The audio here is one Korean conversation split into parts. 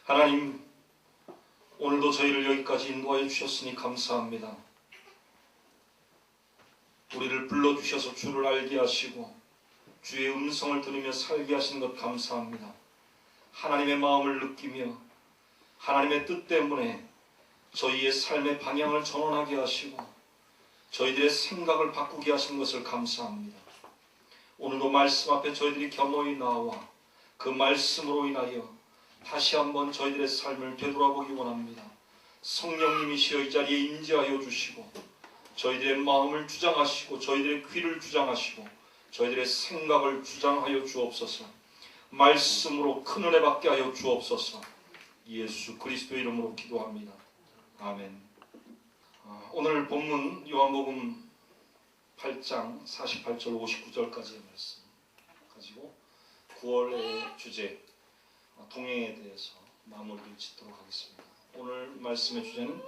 하나님, 오늘도 저희를 여기까지 인도하여 주셨으니 감사합니다. 우리를 불러주셔서 주를 알게 하시고 주의 음성을 들으며 살게 하시는 것 감사합니다. 하나님의 마음을 느끼며 하나님의 뜻 때문에 저희의 삶의 방향을 전환하게 하시고 저희들의 생각을 바꾸게 하시는 것을 감사합니다. 오늘도 말씀 앞에 저희들이 겸허히 나와 그 말씀으로 인하여 다시 한번 저희들의 삶을 되돌아보기 원합니다. 성령님이시여 이 자리에 임재하여 주시고 저희들의 마음을 주장하시고 저희들의 귀를 주장하시고 저희들의 생각을 주장하여 주옵소서. 말씀으로 큰 은혜 받게 하여 주옵소서. 예수 그리스도 이름으로 기도합니다. 아멘. 오늘 본문 요한복음 8장 48절 59절까지의 말씀 가지고 9월의 주제 동행에 대해서 마무리를 짓도록 하겠습니다. 오늘 말씀의 주제는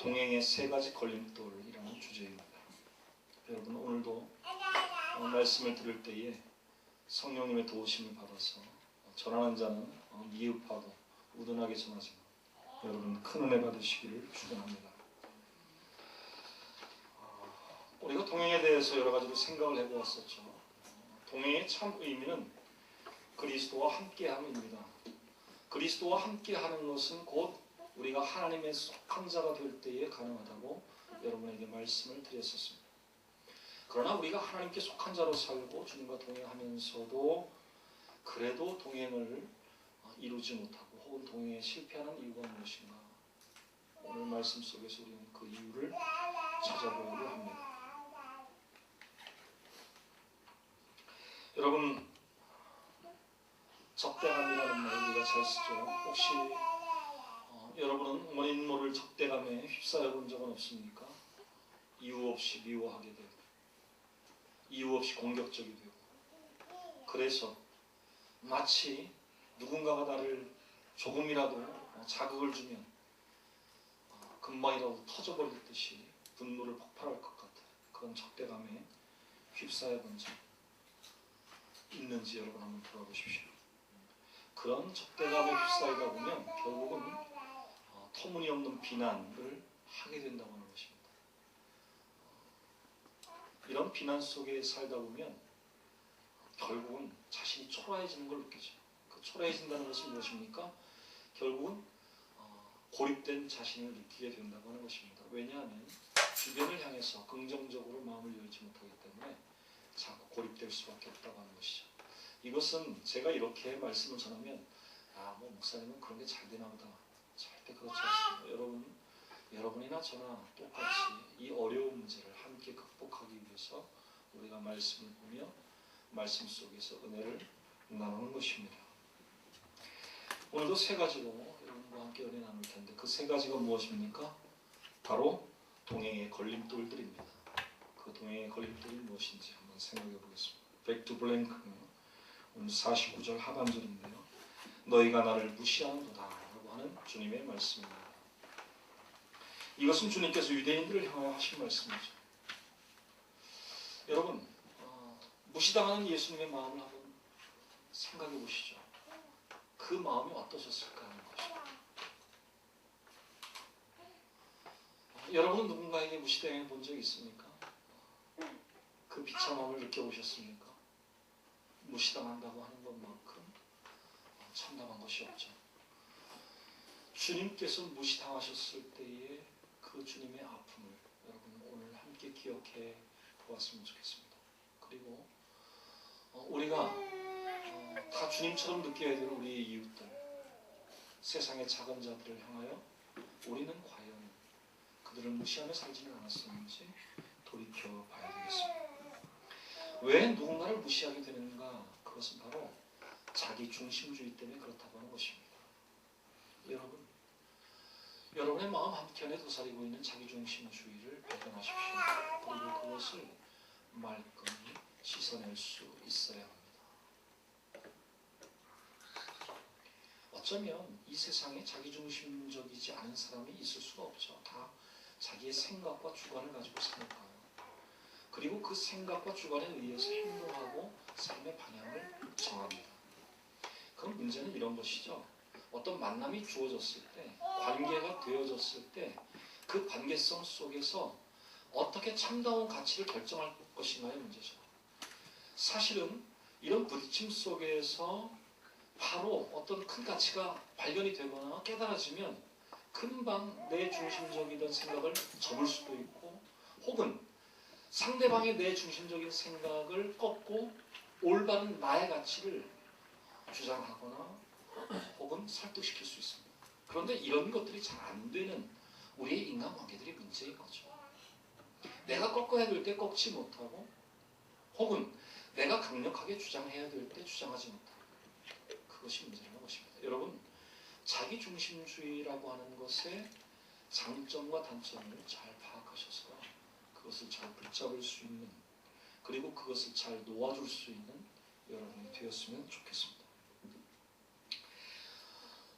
동행의 세 가지 걸림돌이라는 주제입니다. 여러분, 오늘도 말씀을 들을 때에 성령님의 도우심을 받아서 전하는 자는 미흡하고 우둔하게 전하지만 여러분 큰 은혜 받으시기를 축원합니다. 우리가 동행에 대해서 여러 가지로 생각을 해보았었죠. 동행의 참 의미는 그리스도와 함께함입니다. 그리스도와 함께하는 것은 곧 우리가 하나님의 속한 자가 될 때에 가능하다고 여러분에게 말씀을 드렸었습니다. 그러나 우리가 하나님께 속한 자로 살고 주님과 동행하면서도 그래도 동행을 이루지 못하고 혹은 동행에 실패하는 이유가 무엇인가? 오늘 말씀 속에서 우리는 그 이유를 찾아보려고 합니다. 여러분, 적대감이라는 말 우리가 잘 쓰죠. 혹시 여러분은 원인 모를 적대감에 휩싸여 본 적은 없습니까? 이유 없이 미워하게 되고 이유 없이 공격적이 되고 그래서 마치 누군가가 나를 조금이라도 자극을 주면 금방이라도 터져버릴 듯이 분노를 폭발할 것 같은 그런 적대감에 휩싸여 본 적 있는지 여러분 한번 돌아보십시오. 그런 적대감에 휩싸이다 보면 결국은 터무니없는 비난을 하게 된다고 하는 것입니다. 이런 비난 속에 살다 보면 결국은 자신이 초라해지는 걸 느끼죠. 그 초라해진다는 것은 무엇입니까? 결국은 고립된 자신을 느끼게 된다고 하는 것입니다. 왜냐하면 주변을 향해서 긍정적으로 마음을 열지 못하기 때문에 자꾸 고립될 수밖에 없다고 하는 것이죠. 이것은 제가 이렇게 말씀을 전하면 뭐 목사님은 그런 게 잘 되나 보다. 절대 그렇지 않습니다. 여러분이나 저나 똑같이 이 어려운 문제를 함께 극복하기 위해서 우리가 말씀을 보며 말씀 속에서 은혜를 나누는 것입니다. 오늘도 세 가지로 여러분과 함께 은혜 나눌 텐데 그 세 가지가 무엇입니까? 바로 동행의 걸림돌들입니다. 그 동행의 걸림돌이 무엇인지 한번 생각해 보겠습니다. Back to blank. 오늘 49절 하반절인데요. 너희가 나를 무시하는도다 라고 하는 주님의 말씀입니다. 이것은 주님께서 유대인들을 향하여 하신 말씀이죠. 여러분, 무시당하는 예수님의 마음을 한번 생각해 보시죠. 그 마음이 어떠셨을까 하는 것이죠. 여러분은 누군가에게 무시당해 본 적이 있습니까? 그 비참함을 느껴보셨습니까? 무시당한다고 하는 것만큼 참담한 것이 없죠. 주님께서 무시당하셨을 때의 그 주님의 아픔을 여러분 오늘 함께 기억해 보았으면 좋겠습니다. 그리고 우리가 다 주님처럼 느껴야 되는 우리의 이웃들, 세상의 작은 자들을 향하여 우리는 과연 그들을 무시하며 살지는 않았었는지 돌이켜 봐야 되겠습니다. 왜 누군가를 무시하게 되는가? 그것은 바로 자기 중심주의 때문에 그렇다고 하는 것입니다. 여러분의 마음 한켠에 도사리고 있는 자기 중심주의를 발견하십시오. 그리고 그것을 말끔히 씻어낼 수 있어야 합니다. 어쩌면 이 세상에 자기 중심적이지 않은 사람이 있을 수가 없죠. 다 자기의 생각과 주관을 가지고 사니까요. 그리고 그 생각과 주관에 의해서 행동하고 삶의 방향을 정합니다. 그럼 문제는 이런 것이죠. 어떤 만남이 주어졌을 때, 관계가 되어졌을 때 그 관계성 속에서 어떻게 참다운 가치를 결정할 것인가의 문제죠. 사실은 이런 부딪힘 속에서 바로 어떤 큰 가치가 발견이 되거나 깨달아지면 금방 내 중심적이던 생각을 접을 수도 있고, 혹은 상대방의 내 중심적인 생각을 꺾고 올바른 나의 가치를 주장하거나 혹은 설득시킬 수 있습니다. 그런데 이런 것들이 잘 안 되는 우리의 인간관계들이 문제인 거죠. 내가 꺾어야 될 때 꺾지 못하고, 혹은 내가 강력하게 주장해야 될 때 주장하지 못하고, 그것이 문제라는 것입니다. 여러분, 자기중심주의라고 하는 것의 장점과 단점을 잘 파악하셔서 그것을 잘 붙잡을 수 있는, 그리고 그것을 잘 놓아줄 수 있는 여러분이 되었으면 좋겠습니다.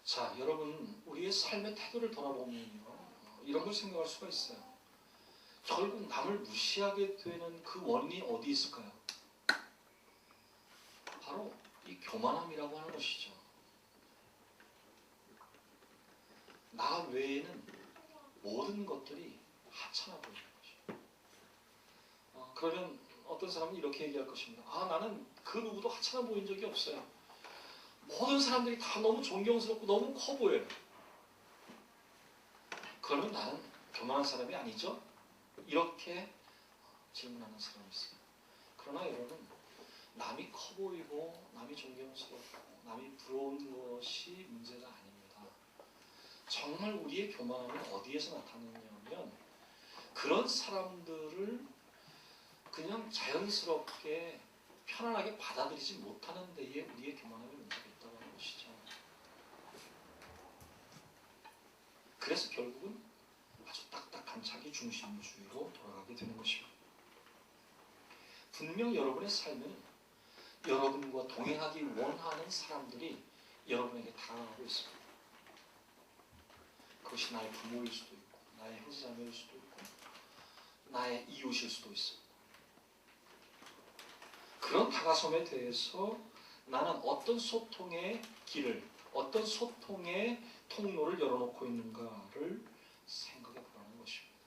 자, 여러분, 우리의 삶의 태도를 돌아보면요, 이런 걸 생각할 수가 있어요. 결국 남을 무시하게 되는 그 원인이 어디 있을까요? 바로 이 교만함이라고 하는 것이죠. 나 외에는 모든 것들이 하찮아 보이는 거죠. 그러면 어떤 사람은 이렇게 얘기할 것입니다. 나는 그 누구도 하찮아 보인 적이 없어요. 모든 사람들이 다 너무 존경스럽고 너무 커 보여요. 그러면 나는 교만한 사람이 아니죠? 이렇게 질문하는 사람이 있어요. 그러나 여러분, 남이 커 보이고 남이 존경스럽고 남이 부러운 것이 문제가 아닙니다. 정말 우리의 교만함은 어디에서 나타나냐면, 그런 사람들을 그냥 자연스럽게 편안하게 받아들이지 못하는 데에 우리의 교만함이 문제가 있다고 하는 것이죠. 그래서 결국은 아주 딱딱한 자기 중심주의로 돌아가게 되는 것입니다. 분명 여러분의 삶에는 여러분과 동행하기 원하는 사람들이 여러분에게 다가가고 있습니다. 그것이 나의 부모일 수도 있고, 나의 형제자매일 수도 있고, 나의 이웃일 수도 있습니다. 그런 다가섬에 대해서 나는 어떤 소통의 길을, 어떤 소통의 통로를 열어놓고 있는가를 생각해 보라는 것입니다.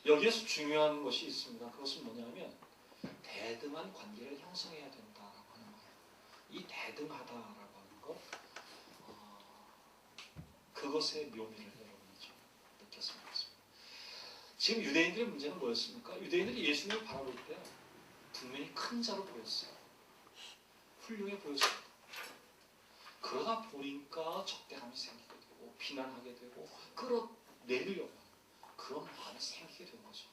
여기에서 중요한 것이 있습니다. 그것은 뭐냐면 대등한 관계를 형성해야 된다라고 하는 거예요. 이 대등하다라고 하는 것, 그것의 묘미를 여러분이 좀 느꼈으면 좋겠습니다. 지금 유대인들의 문제는 뭐였습니까? 유대인들이 예수님을 바라볼 때 분명히 큰 자로 보였어요. 훌륭해 보였습니다. 그러다 보니까 적대감이 생기게 되고 비난하게 되고 끌어내리려고 하는 그런 마음이 생기게 된 거죠.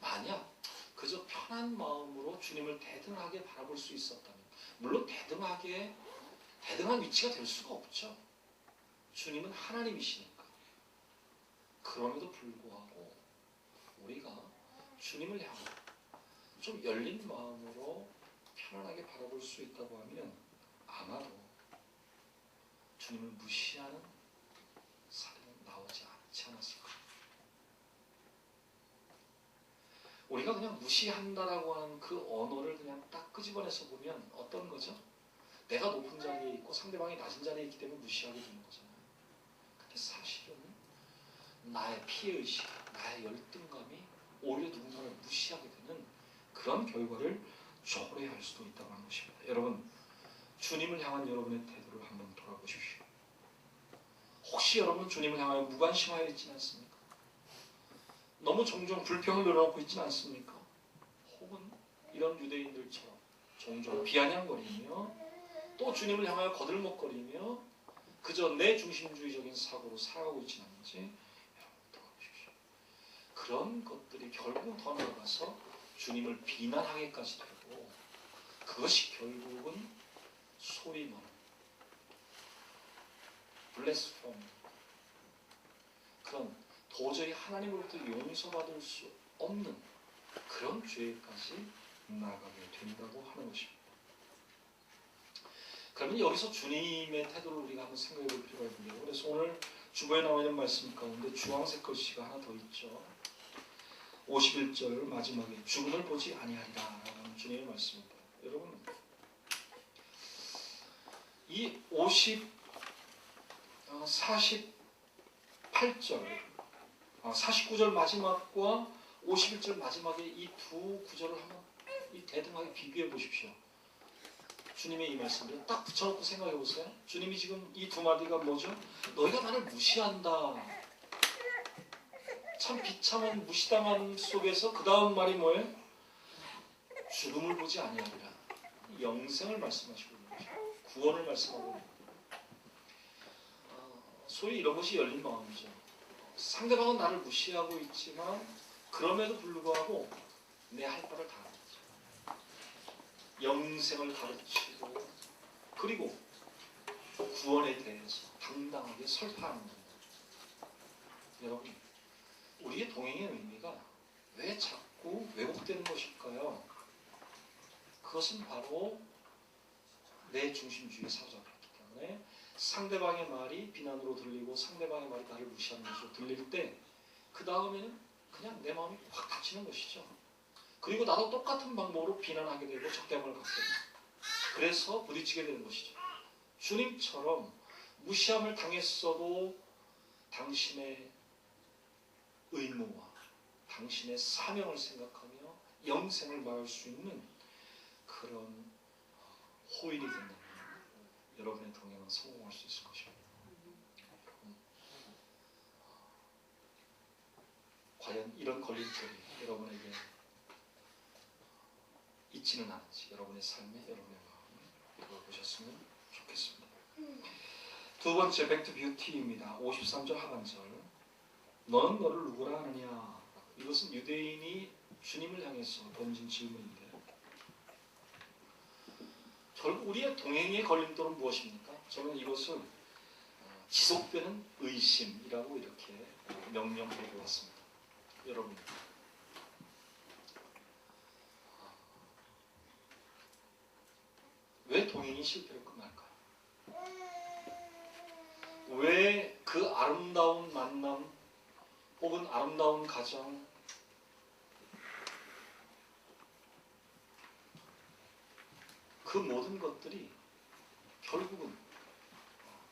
만약 그저 편한 마음으로 주님을 대등하게 바라볼 수 있었다면, 물론 대등한 위치가 될 수가 없죠. 주님은 하나님이시니까. 그럼에도 불구하고 우리가 주님을 향해 좀 열린 마음으로 편안하게 바라볼 수 있다고 하면 아마도 주님을 무시하는 사례는 나오지 않지 않았을까. 우리가 그냥 무시한다라고 하는 그 언어를 그냥 딱 끄집어내서 보면 어떤 거죠? 내가 높은 자리에 있고 상대방이 낮은 자리에 있기 때문에 무시하게 되는 거잖아요. 근데 사실은 나의 피해의식, 나의 열등감이 오히려 누군가를 무시하게 되는 그런 결과를 초래할 수도 있다고 하는 것입니다. 여러분, 주님을 향한 여러분의 태도를 한번 돌아보십시오. 혹시 여러분 주님을 향하여 무관심하여 있지는 않습니까? 너무 종종 불평을 늘어놓고 있지는 않습니까? 혹은 이런 유대인들처럼 종종 비아냥거리며 또 주님을 향하여 거들먹거리며 그저 내 중심주의적인 사고로 살아가고 있지는 않는지 여러분 돌아보십시오. 그런 것들이 결국 더 나아가서 주님을 비난하기까지 되고, 그것이 결국은 소리만 블레스폼, 그런 도저히 하나님으로부터 용서받을 수 없는 그런 죄까지 나아가게 된다고 하는 것입니다. 그러면 여기서 주님의 태도를 우리가 한번 생각해 볼 필요가 있는데요. 그래서 오늘 주보에 나와 있는 말씀 가운데 주황색 글씨가 하나 더 있죠. 51절 마지막에 죽음을 보지 아니하리라 라는 주님의 말씀입니다. 여러분, 이 48절, 49절 마지막과 51절 마지막에 이 두 구절을 한번 대등하게 비교해 보십시오. 주님의 이 말씀을 딱 붙여놓고 생각해 보세요. 주님이 지금 이 두 마디가 뭐죠? 너희가 나를 무시한다. 참 비참한 무시당한 속에서 그 다음 말이 뭐예요? 죽음을 보지 아니하리라. 영생을 말씀하시고 있는 거죠. 구원을 말씀하고 있는 거죠. 소위 이런 것이 열린 마음이죠. 상대방은 나를 무시하고 있지만 그럼에도 불구하고 내 할 바를 다 하는 거죠. 영생을 가르치고 그리고 구원에 대해서 당당하게 설파하는 겁니다. 여러분, 우리의 동행의 의미가 왜 자꾸 왜곡되는 것일까요? 그것은 바로 내 중심주의 사고가 그렇기 때문에 상대방의 말이 비난으로 들리고 상대방의 말이 나를 무시하는 것으로 들릴 때 그 다음에는 그냥 내 마음이 확 닫히는 것이죠. 그리고 나도 똑같은 방법으로 비난하게 되고 적대감을 갖게 됩니다. 그래서 부딪히게 되는 것이죠. 주님처럼 무시함을 당했어도 당신의 의무와 당신의 사명을 생각하며 영생을 말할 수 있는 그런 호인이 된다면 여러분의 동행은 성공할 수 있을 것입니다. 과연 이런 걸림돌이 여러분에게 있지는 않은지 여러분의 삶에 여러분의 마음을 읽어보셨으면 좋겠습니다. 두 번째 백투 뷰티입니다. 53절 하반절. 너는 너를 누구라 하느냐. 이것은 유대인이 주님을 향해서 던진 질문인데 결국 우리의 동행의 걸림돌은 무엇입니까? 저는 이것을 지속되는 의심이라고 이렇게 명명해 보았습니다. 여러분, 왜 동행이 실패로 끝날까요? 왜 그 아름다운 만남 혹은 아름다운 가정, 그 모든 것들이 결국은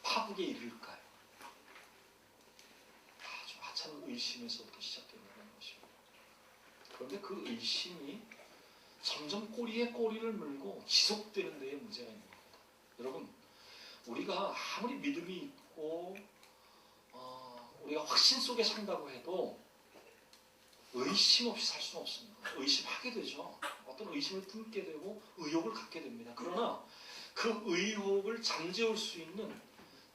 파국에 이를까요? 아주 하찮은 의심에서부터 시작된다는 것입니다. 그런데 그 의심이 점점 꼬리에 꼬리를 물고 지속되는 데에 문제가 있는 겁니다. 여러분, 우리가 아무리 믿음이 있고 우리가 확신 속에 산다고 해도 의심 없이 살 수는 없습니다. 의심하게 되죠. 어떤 의심을 품게 되고 의욕을 갖게 됩니다. 그러나 그 의욕을 잠재울 수 있는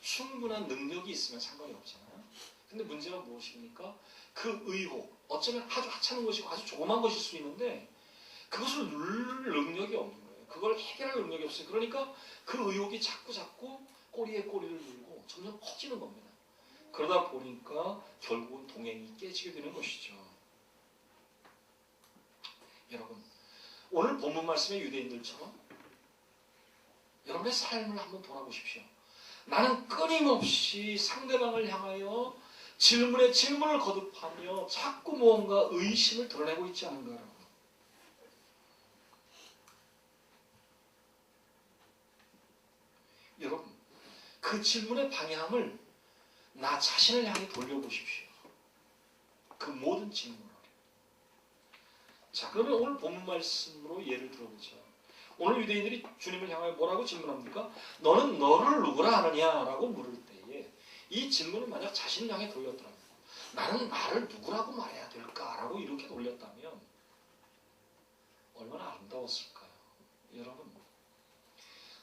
충분한 능력이 있으면 상관이 없잖아요. 근데 문제가 무엇입니까? 그 의혹, 어쩌면 아주 하찮은 것이고 아주 조그만 것일 수 있는데 그것을 누를 능력이 없는 거예요. 그걸 해결할 능력이 없어요. 그러니까 그 의혹이 자꾸 꼬리에 꼬리를 물고 점점 커지는 겁니다. 그러다 보니까 결국은 동행이 깨지게 되는 것이죠. 여러분, 오늘 본문 말씀의 유대인들처럼 여러분의 삶을 한번 돌아보십시오. 나는 끊임없이 상대방을 향하여 질문에 질문을 거듭하며 자꾸 무언가 의심을 드러내고 있지 않은가라고. 여러분, 그 질문의 방향을 나 자신을 향해 돌려보십시오. 그 모든 질문을. 자, 그러면 오늘 본문 말씀으로 예를 들어보죠. 오늘 유대인들이 주님을 향하여 뭐라고 질문합니까? 너는 너를 누구라 하느냐라고 물을 때에 이 질문을 만약 자신을 향해 돌렸더라면 나는 나를 누구라고 말해야 될까라고 이렇게 돌렸다면 얼마나 아름다웠을까요? 여러분,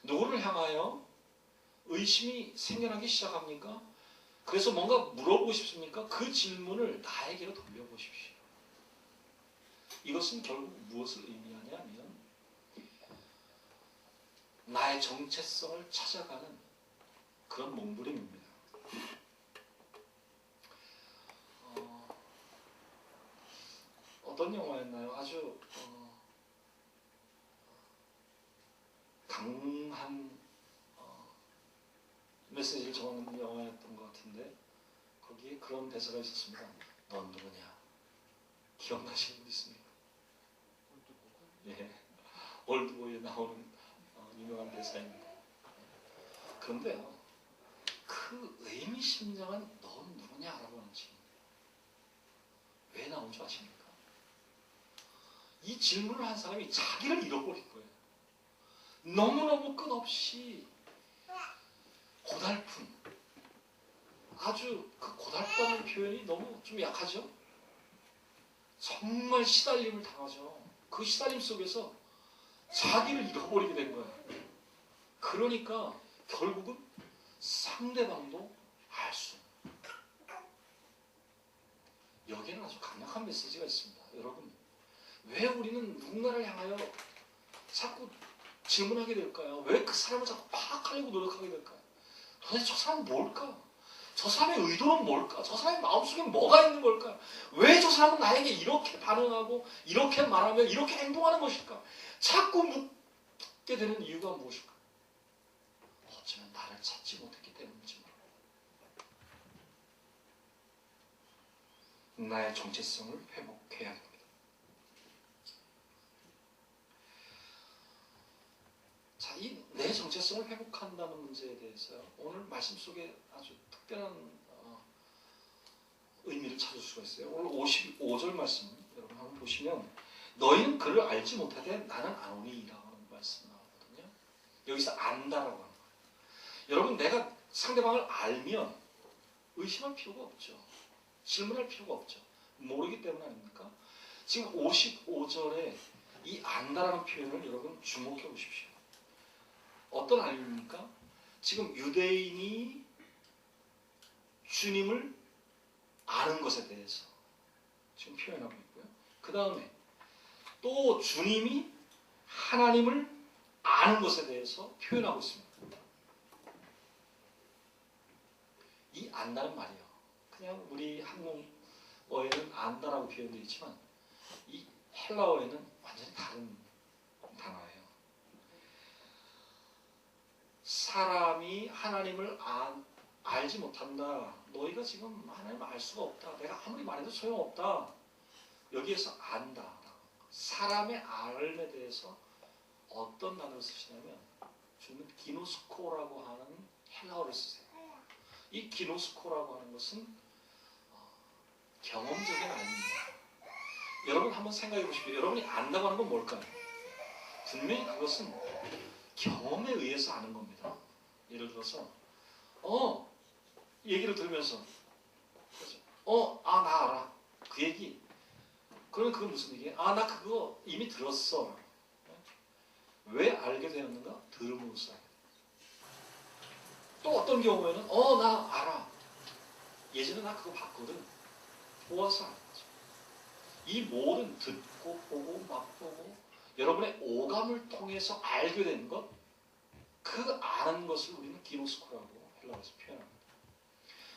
누구를 향하여 의심이 생겨나기 시작합니까? 그래서 뭔가 물어보고 싶습니까? 그 질문을 나에게로 돌려보십시오. 이것은 결국 무엇을 의미하냐면 나의 정체성을 찾아가는 그런 몸부림입니다. 어떤 영화였나요? 아주 강한 메시지를 전하는 영화였던 것 같은데 거기에 그런 대사가 있었습니다. 넌 누구냐? 기억나시는 분 있습니까? 예, 올드보이에 나오는 유명한 대사입니다. 그런데요, 그 의미심장한 넌 누구냐라고 하는 질문, 왜 나온 줄 아십니까? 이 질문을 한 사람이 자기를 잃어버린 거예요. 너무너무 끝없이 고달픈, 아주 그 고달프다는 표현이 너무 좀 약하죠? 정말 시달림을 당하죠. 그 시달림 속에서 자기를 잃어버리게 된 거예요. 그러니까 결국은 상대방도 알 수 없는, 여기에는 아주 강력한 메시지가 있습니다. 여러분, 왜 우리는 누군가를 향하여 자꾸 질문하게 될까요? 왜 그 사람을 자꾸 파악하려고 노력하게 될까요? 도대체 저 사람은 뭘까? 저 사람의 의도는 뭘까? 저 사람의 마음속에 뭐가 있는 걸까? 왜 저 사람은 나에게 이렇게 반응하고 이렇게 말하며 이렇게 행동하는 것일까? 자꾸 묻게 되는 이유가 무엇일까? 어쩌면 나를 찾지 못했기 때문이지 뭐. 나의 정체성을 회복해야 합니다. 자, 이 내 정체성을 회복한다는 문제에 대해서 오늘 말씀 속에 아주 특별한 의미를 찾을 수가 있어요. 오늘 55절 말씀 여러분 한번 보시면, 너희는 그를 알지 못하되 나는 아노니라고 하는 말씀 나오거든요. 여기서 안다라고 하는 거예요. 여러분, 내가 상대방을 알면 의심할 필요가 없죠. 질문할 필요가 없죠. 모르기 때문 아닙니까? 지금 55절에 이 안다라는 표현을 여러분 주목해 보십시오. 어떤 알입니까? 지금 유대인이 주님을 아는 것에 대해서 지금 표현하고 있고요. 그 다음에 또 주님이 하나님을 아는 것에 대해서 표현하고 있습니다. 이 안다는 말이요, 그냥 우리 한국어에는 안다라고 표현되어 있지만 이 헬라어에는 완전히 다른 단어예요. 사람이 하나님을 알지 못한다. 너희가 지금 하나님을 알 수가 없다. 내가 아무리 말해도 소용없다. 여기에서 안다. 사람의 알에 대해서 어떤 단어를 쓰시냐면 주는 기노스코라고 하는 헬라어를 쓰세요. 이 기노스코라고 하는 것은 경험적인 알입니다. 여러분 한번 생각해 보십시오. 여러분이 안다고 하는 건 뭘까요? 분명히 그것은 경험에 의해서 아는 겁니다. 예를 들어서 얘기를 들으면서 나 알아. 그 얘기. 그러면 그건 무슨 얘기예요? 나 그거 이미 들었어. 왜 알게 되었는가? 들음으로써. 또 어떤 경우에는 나 알아. 예전에 나 그거 봤거든. 보아서 아는 거죠. 이 모든 듣고 보고 맛보고 여러분의 오감을 통해서 알게 된 것, 그 아는 것을 우리는 기노스코라고 헬라어에서 표현합니다.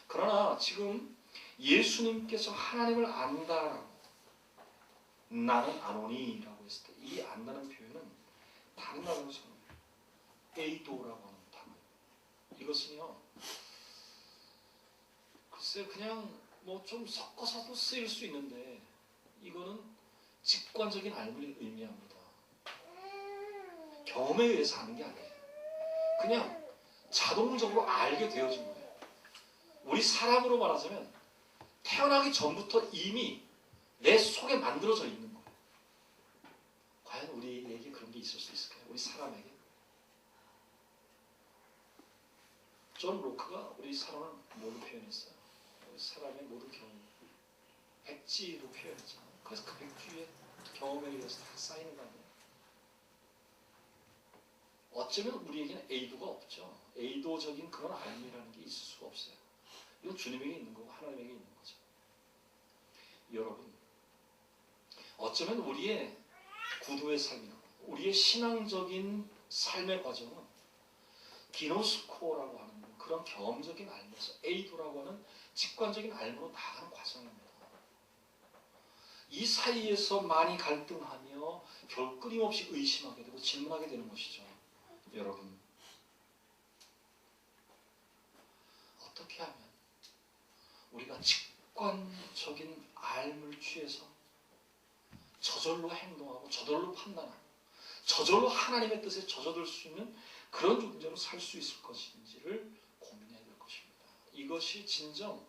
그러나 지금 예수님께서 하나님을 안다라고, 나는 아노니라고 했을 때 이 안다는 표현은 다른 단어로 사용해요. 에이도라고 하는 단어. 이것은요, 글쎄 그냥 뭐 좀 섞어서도 쓰일 수 있는데 이거는 직관적인 알을 의미합니다. 경험에 의해서 아는 게 아니에요. 그냥 자동적으로 알게 되어진 거예요. 우리 사람으로 말하자면 태어나기 전부터 이미 내 속에 만들어져 있는 거예요. 과연 우리에게 그런 게 있을 수 있을까요? 우리 사람에게? 존 로크가 우리 사람을 뭐로 표현했어요? 우리 사람의 모든 경험, 백지로 표현했잖아요. 그래서 그 백지에 경험에 의해서 다 쌓이는 거 아니에요? 어쩌면 우리에게는 에이도가 없죠. 에이도적인 그런 알미라는 게 있을 수가 없어요. 이건 주님에게 있는 거고 하나님에게 있는 거죠. 여러분, 어쩌면 우리의 구도의 삶이나 우리의 신앙적인 삶의 과정은 기노스코라고 하는 그런 경험적인 알면서 에이도라고 하는 직관적인 알므로 나아가는 과정입니다. 이 사이에서 많이 갈등하며 결국 끊임없이 의심하게 되고 질문하게 되는 것이죠. 여러분, 어떻게 하면 우리가 직관적인 알을 취해서 저절로 행동하고 저절로 판단하고 저절로 하나님의 뜻에 젖어들 수 있는 그런 존재로 살 수 있을 것인지를 고민해야 될 것입니다. 이것이 진정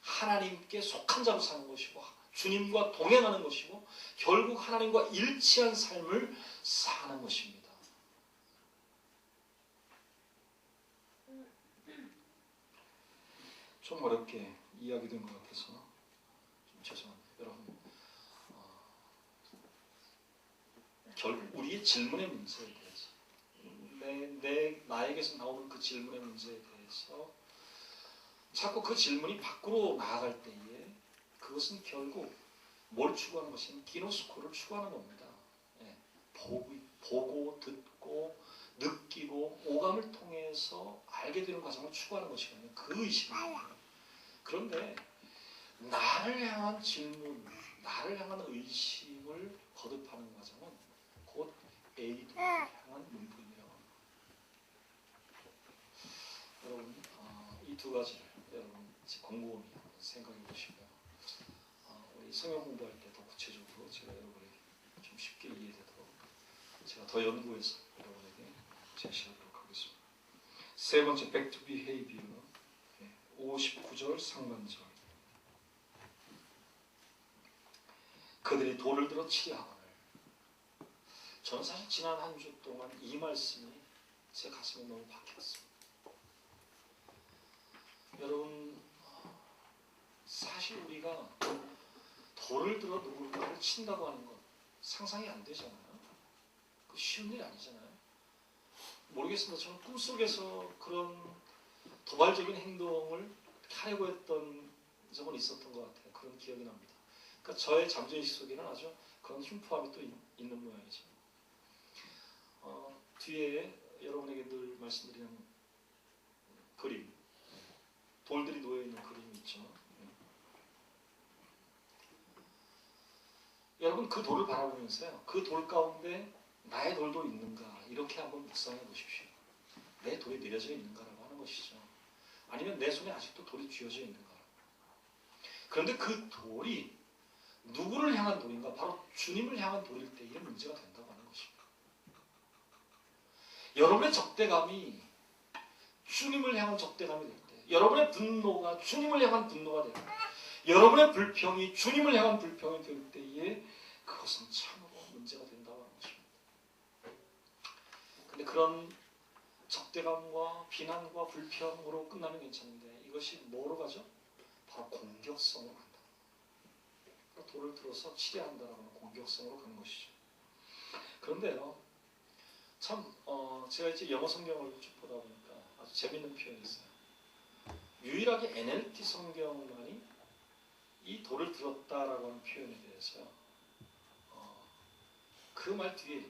하나님께 속한 자로 사는 것이고 주님과 동행하는 것이고 결국 하나님과 일치한 삶을 사는 것입니다. 좀 어렵게 이야기된 것 같아서 좀 죄송합니다. 여러분, 결국 우리의 질문의 문제에 대해서 나에게서 나오는 그 질문의 문제에 대해서 자꾸 그 질문이 밖으로 나아갈 때에 그것은 결국 뭘 추구하는 것이냐? 기노스코를 추구하는 겁니다. 예, 보고 듣고 느끼고 오감을 통해서 알게 되는 과정을 추구하는 것이거든요. 그 의식입니다. 그런데 나를 향한 질문, 나를 향한 의심을 거듭하는 과정은 곧 A도를 향한 문법이라고 합니다. 여러분, 이 두 가지를 여러분 곰곰이 생각해 보시고요. 우리 성경 공부할 때 더 구체적으로 제가 여러분에게 좀 쉽게 이해되도록 제가 더 연구해서 여러분에게 제시하도록 하겠습니다. 세 번째, back to behavior. 59절 상반절. 그들이 돌을 들어 치려하거늘. 저는 사실 지난 한 주 동안 이 말씀이 제 가슴에 너무 박혔습니다. 여러분, 사실 우리가 돌을 들어 누군가를 친다고 하는 건 상상이 안 되잖아요. 그 쉬운 일이 아니잖아요. 모르겠습니다. 저는 꿈속에서 그런 도발적인 행동을 하려고 했던 적은 있었던 것 같아요. 그런 기억이 납니다. 그러니까 저의 잠재의식 속에는 아주 그런 흉포함이 또 있는 모양이죠. 뒤에 여러분에게 늘 말씀드리는 그림, 돌들이 놓여있는 그림이 있죠. 여러분, 그 돌을 바라보면서요, 그 돌 가운데 나의 돌도 있는가 이렇게 한번 묵상해 보십시오. 내 돌이 내려져 있는가라고 하는 것이죠. 아니면 내 손에 아직도 돌이 쥐어져 있는가. 그런데 그 돌이 누구를 향한 돌인가? 바로 주님을 향한 돌일 때 이게 문제가 된다고 하는 것입니다. 여러분의 적대감이 주님을 향한 적대감이 될 때, 여러분의 분노가 주님을 향한 분노가 될 때, 여러분의 불평이 주님을 향한 불평이 될 때에 그것은 참으로 문제가 된다고 하는 것입니다. 근데 그런 적대감과 비난과 불평으로 끝나면 괜찮은데 이것이 뭐로 가죠? 바로 공격성으로 간다. 돌을 들어서 치려 한다라는 공격성으로 가는 것이죠. 그런데요, 참 제가 이제 영어 성경을 쭉 보다 보니까 아주 재밌는 표현이 있어요. 유일하게 NLT 성경만이 이 돌을 들었다라고 하는 표현에 대해서요, 그 말 뒤에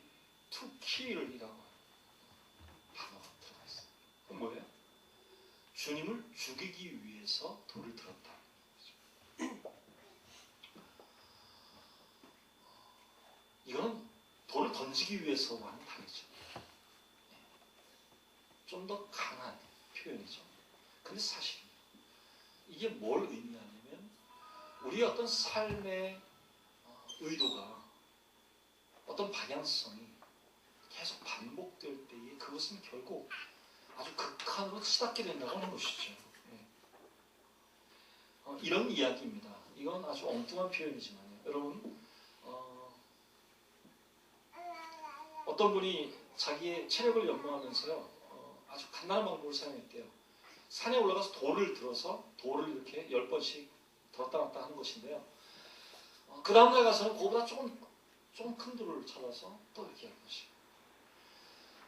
to kill이라고 하는 단어가 들어가 있어요. 그건 뭐예요? 주님을 죽이기 위해서 돌을 들었다. 이거는 돌을 던지기 위해서와는 다르죠. 좀 더 강한 표현이죠. 근데 사실 이게 뭘 의미하냐면 우리의 어떤 삶의 의도가 어떤 방향성이 계속 반복될 때에 그것은 결국 아주 극한으로 치닫게 된다고 하는 것이죠. 이런 이야기입니다. 이건 아주 엉뚱한 표현이지만요. 여러분, 어떤 분이 자기의 체력을 연구하면서요, 아주 간단한 방법을 사용했대요. 산에 올라가서 돌을 들어서 돌을 이렇게 10번씩 들었다 놨다 하는 것인데요. 그 다음날 가서는 그거보다 조금 큰 돌을 찾아서 또 이렇게 하는 것이에요.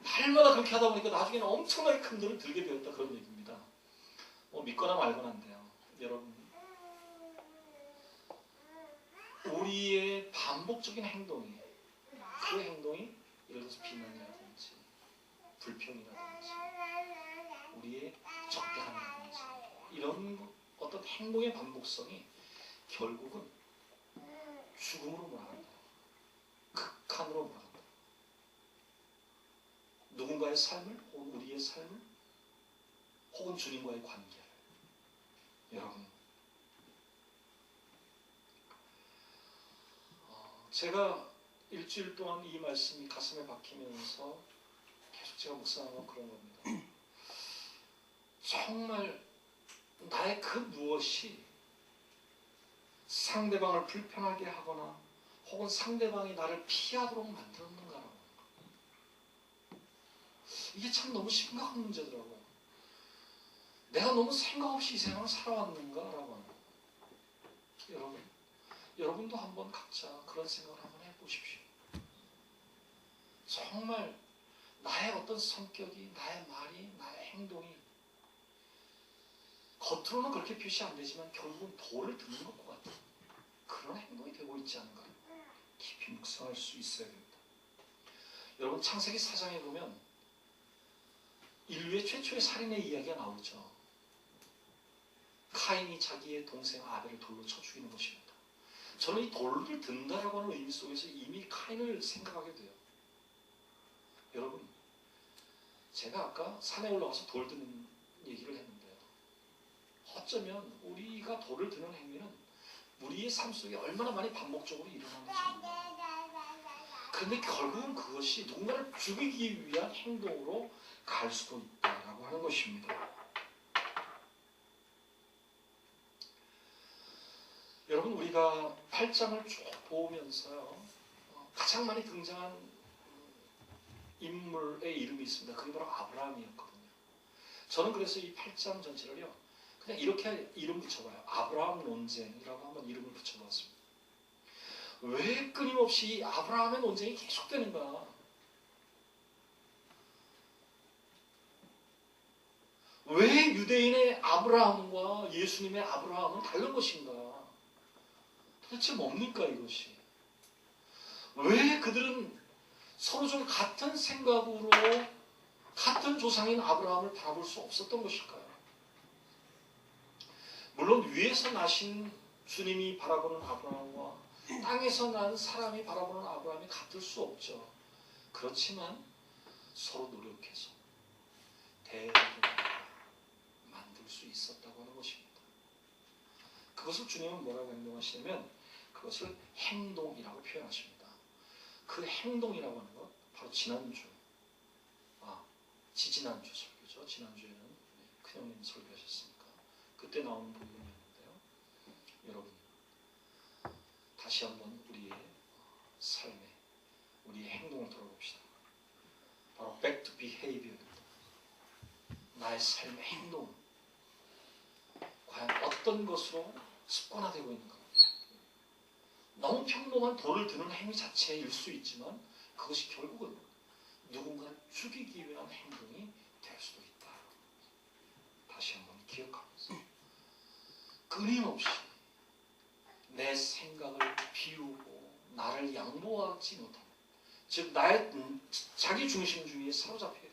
날마다 그렇게 하다 보니까 나중에는 엄청나게 큰 돌을 들게 되었다, 그런 얘기입니다. 믿거나 말거나인데요. 여러분, 우리의 반복적인 행동이, 그 행동이 예를 들어서 비난이라든지 불평이라든지 우리의 적대함이라든지 이런 어떤 행동의 반복성이 결국은 죽음으로 몰아간다. 극한으로 몰아간다. 누군가의 삶을 혹은 우리의 삶을 혹은 주님과의 관계를. 여러분, 제가 일주일 동안 이 말씀이 가슴에 박히면서 계속 제가 묵상하면 그런 겁니다. 정말 나의 그 무엇이 상대방을 불편하게 하거나 혹은 상대방이 나를 피하도록 만들었는가라고. 이게 참 너무 심각한 문제더라고요. 내가 너무 생각 없이 이 세상을 살아왔는가라고 하는 거예요. 여러분도 한번 각자 그런 생각을 한번 해보십시오. 정말 나의 어떤 성격이, 나의 말이, 나의 행동이 겉으로는 그렇게 표시 안 되지만 결국은 돌을 드는 것과 같은 그런 행동이 되고 있지 않은가 깊이 묵상할 수 있어야 됩니다. 여러분 창세기 4장에 보면 인류의 최초의 살인의 이야기가 나오죠. 카인이 자기의 동생 아벨을 돌로 쳐 죽이는 것입니다. 저는 이 돌을 든다라고 하는 의미 속에서 이미 카인을 생각하게 돼요. 여러분, 제가 아까 산에 올라가서 돌 드는 얘기를 했는데요. 어쩌면 우리가 돌을 드는 행위는 우리의 삶 속에 얼마나 많이 반복적으로 일어나는지 몰라요. 그런데 결국은 그것이 누군가를 죽이기 위한 행동으로 갈 수도 있다라고 하는 것입니다. 여러분 우리가 8장을 쭉 보면서요. 가장 많이 등장한 인물의 이름이 있습니다. 그게 바로 아브라함이었거든요. 저는 그래서 이 8장 전체를요. 그냥 이렇게 이름 붙여봐요. 아브라함 논쟁이라고 한번 이름을 붙여봤습니다. 왜 끊임없이 아브라함의 논쟁이 계속되는가? 왜 유대인의 아브라함과 예수님의 아브라함은 다른 것인가? 도대체 뭡니까 이것이? 왜 그들은 서로 좀 같은 생각으로 같은 조상인 아브라함을 바라볼 수 없었던 것일까요? 물론 위에서 나신 주님이 바라보는 아브라함과 땅에서 난 사람이 바라보는 아브라함이 같을 수 없죠. 그렇지만 서로 노력해서 대를 만들 수 있었다고 하는 것입니다. 그것을 주님은 뭐라고 행동하시냐면 그것을 행동이라고 표현하십니다. 그 행동이라고 하는 것 바로 지지난주 설교죠. 지난주에는 큰형님 설교하셨으니까 그때 나오는 부분이었는데요. 여러분 다시 한번 우리의 삶에 우리의 행동을 돌아봅시다. 바로 back to behavior입니다. 나의 삶의 행동 과연 어떤 것으로 습관화되고 있는가? 너무 평범한 돌을 드는 행위 자체일 수 있지만 그것이 결국은 누군가를 죽이기 위한 행동이 될 수도 있다. 다시 한번 기억하면서 끊임없이 내 생각을 비우고 나를 양보하지 못하는 즉 나의 자기 중심주의에 사로잡혀야 돼.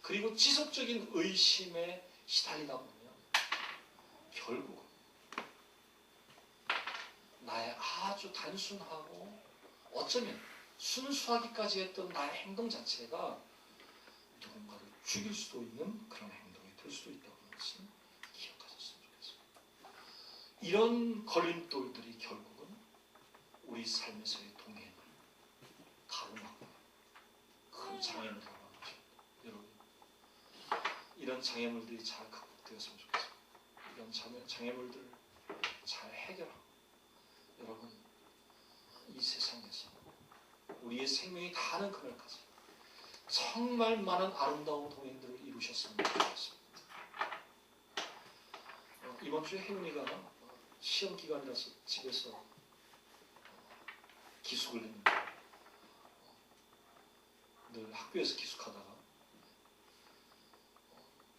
그리고 지속적인 의심에 시달리다 보면 결국은 나의 아주 단순하고 어쩌면 순수하기까지 했던 나의 행동 자체가 누군가를 죽일 수도 있는 그런 행동이 될 수도 있다는 것을 기억하셨으면 좋겠습니다. 이런 걸림돌들이 결국은 우리 삶에서의 동행을 가로막고 큰 장애물을 하는 것입니다. 여러분 이런 장애물들이 잘 극복되었으면 좋겠습니다. 이런 장애물들을 잘 해결하고 여러분 이 세상에서 우리의 생명이 다하는 그날까지 정말 많은 아름다운 동행들을 이루셨으면 좋겠습니다. 이번 주에 혜윤이가 시험 기간이라서 집에서 기숙을 했는데 늘 학교에서 기숙하다가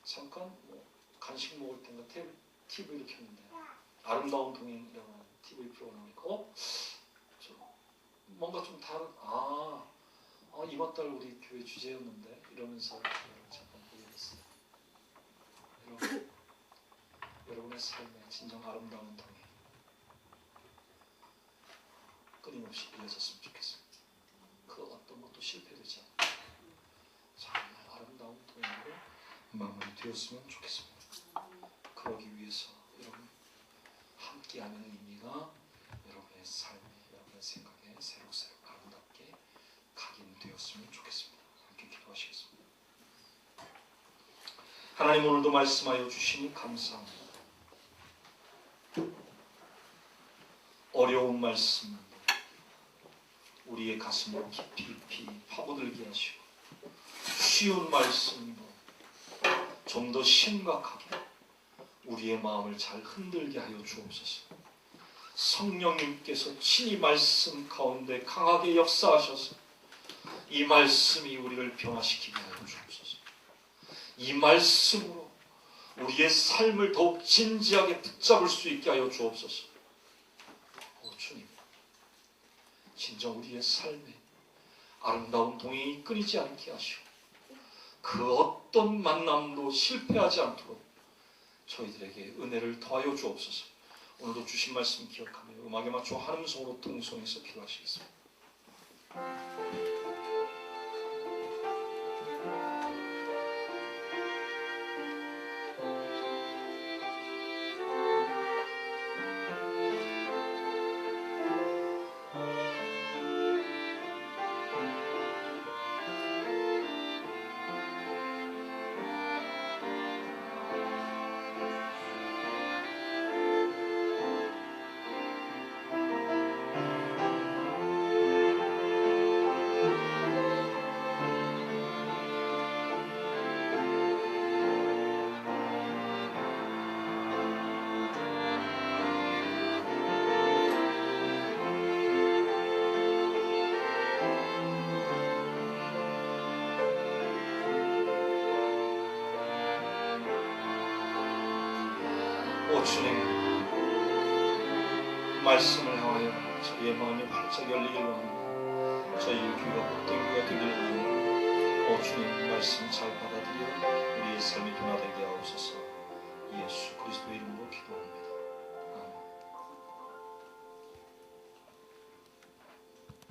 잠깐 간식 먹을 때인가 TV를 켰는데 아름다운 동행이라고 하는 TV 프로그램이니까 뭔가 좀 다른 이번 달 우리 교회 주제였는데 이러면서 잠깐 보게 됐어요. 여러분의 삶에 진정 아름다운 동행 끊임없이 이어졌으면 좋겠습니다. 그 어떤 것도 실패되지 않고 정말 아름다운 동행으로 마무리되었으면 좋겠습니다. 그러기 위해서 여러분 함께하는 의미가 여러분의 삶에 여러분의 생각에 새록새록 아름답게 각인되었으면 좋겠습니다. 함께 기도하시겠습니다. 하나님 오늘도 말씀하여 주시니 감사합니다. 어려운 말씀 우리의 가슴을 깊이 파고들게 하시고, 쉬운 말씀도 좀 더 심각하게 우리의 마음을 잘 흔들게 하여 주옵소서. 성령님께서 친히 말씀 가운데 강하게 역사하셔서 이 말씀이 우리를 변화시키게 하여 주옵소서. 이 말씀으로 우리의 삶을 더욱 진지하게 붙잡을 수 있게 하여 주옵소서. 주님, 진정 우리의 삶에 아름다운 동행이 끊이지 않게 하시고 그 어떤 만남도 실패하지 않도록 저희들에게 은혜를 더하여 주옵소서. 오늘도 주신 말씀 기억하며 음악에 맞춰 한 음성으로 통성해서 기도하시겠습니다. 오 주님, 말씀을 향하여 저희의 마음이 활짝 열리길 원합니다. 저희의 귀가 복된 귀가 되기를 원합니다. 오 주님, 말씀 잘 받아들여 우리의 삶이 변화되게 하옵소서.